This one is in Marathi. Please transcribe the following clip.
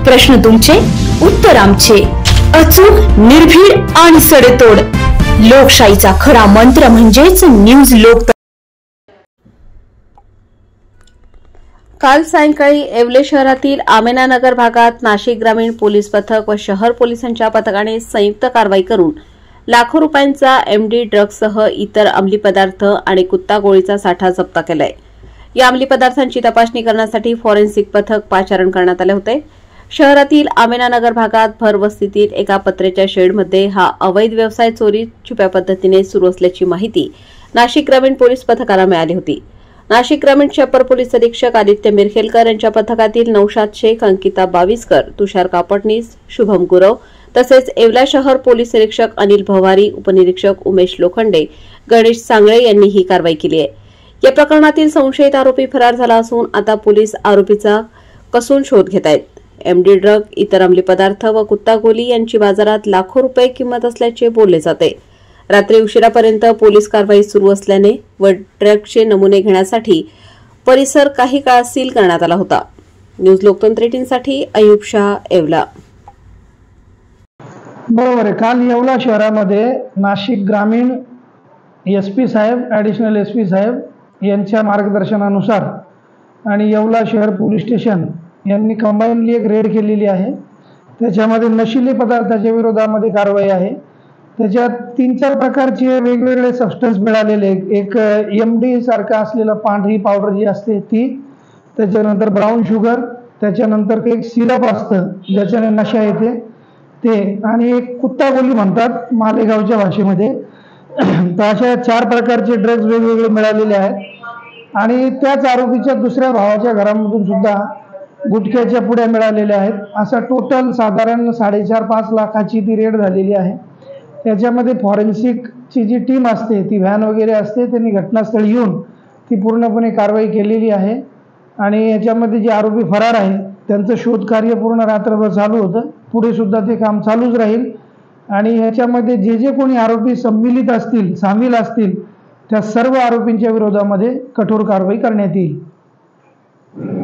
प्रश्न तुमचे, उत्तर आमचे. अचूक, निर्भीड आणि सडेतोड. लोकशाहीचा खरा मंत्र म्हणजेच न्यूज लोक. काल सायंकाळी येवले शहरातील आमेनानगर भागात नाशिक ग्रामीण पोलीस पथक व शहर पोलिसांच्या पथकाने संयुक्त कारवाई करून लाखो रुपयांचा एमडी ड्रग्जसह इतर अंमली पदार्थ आणि कुत्ता गोळीचा साठा जप्त केलाय. या अंमली पदार्थांची तपासणी करण्यासाठी फॉरेन्सिक पथक पाचारण करण्यात आले होते. शहरातील आमेनानगर भागात भरवस्तीतील एका पत्र्याच्या शेडमध्ये हा अवैध व्यवसाय चोरी छुप्या पद्धतीने सुरू असल्याची माहिती नाशिक ग्रामीण पोलीस पथकाला मिळाली होती. नाशिक ग्रामीणचे अपर पोलीस अधीक्षक आदित्य मिरखेलकर यांच्या पथकातील नौशाद शेख, अंकिता बाविस्कर, तुषार कापटनीस, शुभम गुरव तसेच येवला शहर पोलीस निरीक्षक अनिल भवारी, उपनिरीक्षक उमेश लोखंडे, गणेश सांगळे यांनी ही कारवाई केली आहे. या प्रकरणातील संशयित आरोपी फरार झाला असून आता पोलीस आरोपीचा कसून शोध घेत आहेत. एमडी ड्रग, इतर अंमली पदार्थ व कुत्ता गोळी यांची बाजारात लाखो रुपये किंमत असल्याचे बोलले जाते. रात्री उशिरापर्यंत पोलीस कारवाई सुरू असल्याने व ड्रग्जचे नमुने घेण्यासाठी परिसर काही काळ सील करण्यात आला होता. न्यूज लोकतंत्र 18 साठी अयूब शाह, येवला. बरोबर आहे. काल येवला शहरामध्ये नाशिक ग्रामीण एसपी साहेब, ॲडिशनल एसपी साहेब यांच्या मार्गदर्शनानुसार आणि येवला शहर पोलीस स्टेशन यांनी कंबाईनली एक रेड केलेली आहे. त्याच्यामध्ये नशिले पदार्थाच्या विरोधामध्ये कारवाई आहे. त्याच्यात 3-4 प्रकारचे वेगवेगळे सबस्टन्स मिळालेले. एक एमडी सारखा असलेला पांढरी पावडर जी असते ती, त्याच्यानंतर ब्राऊन शुगर, त्याच्यानंतर एक सिरप असतं ज्याच्याने नशा येते ते, आणि एक कुत्ता गोळी म्हणतात मालेगावच्या भाषेमध्ये. तर अशा 4 प्रकारचे ड्रग्ज वेगवेगळे मिळालेले आहेत. आणि त्याच आरोपीच्या दुसऱ्या भावाच्या घरामधून सुद्धा गुटख्याच्या पुड्या मिळालेल्या आहेत. असा टोटल साधारण 4.5-5 लाखाची ती रेड झालेली आहे. याच्यामध्ये फॉरेन्सिकची जी टीम असते, ती व्हॅन वगैरे असते, त्यांनी घटनास्थळी येऊन ती पूर्णपणे कारवाई केलेली आहे. आणि याच्यामध्ये जे आरोपी फरार आहे त्यांचं शोधकार्य पूर्ण रात्रभर चालू होतं. पुढे सुद्धा ते काम चालूच राहील. आणि याच्यामध्ये जे जे कोणी आरोपी सामील असतील त्या सर्व आरोपींच्या विरोधामध्ये कठोर कारवाई करण्यात येईल.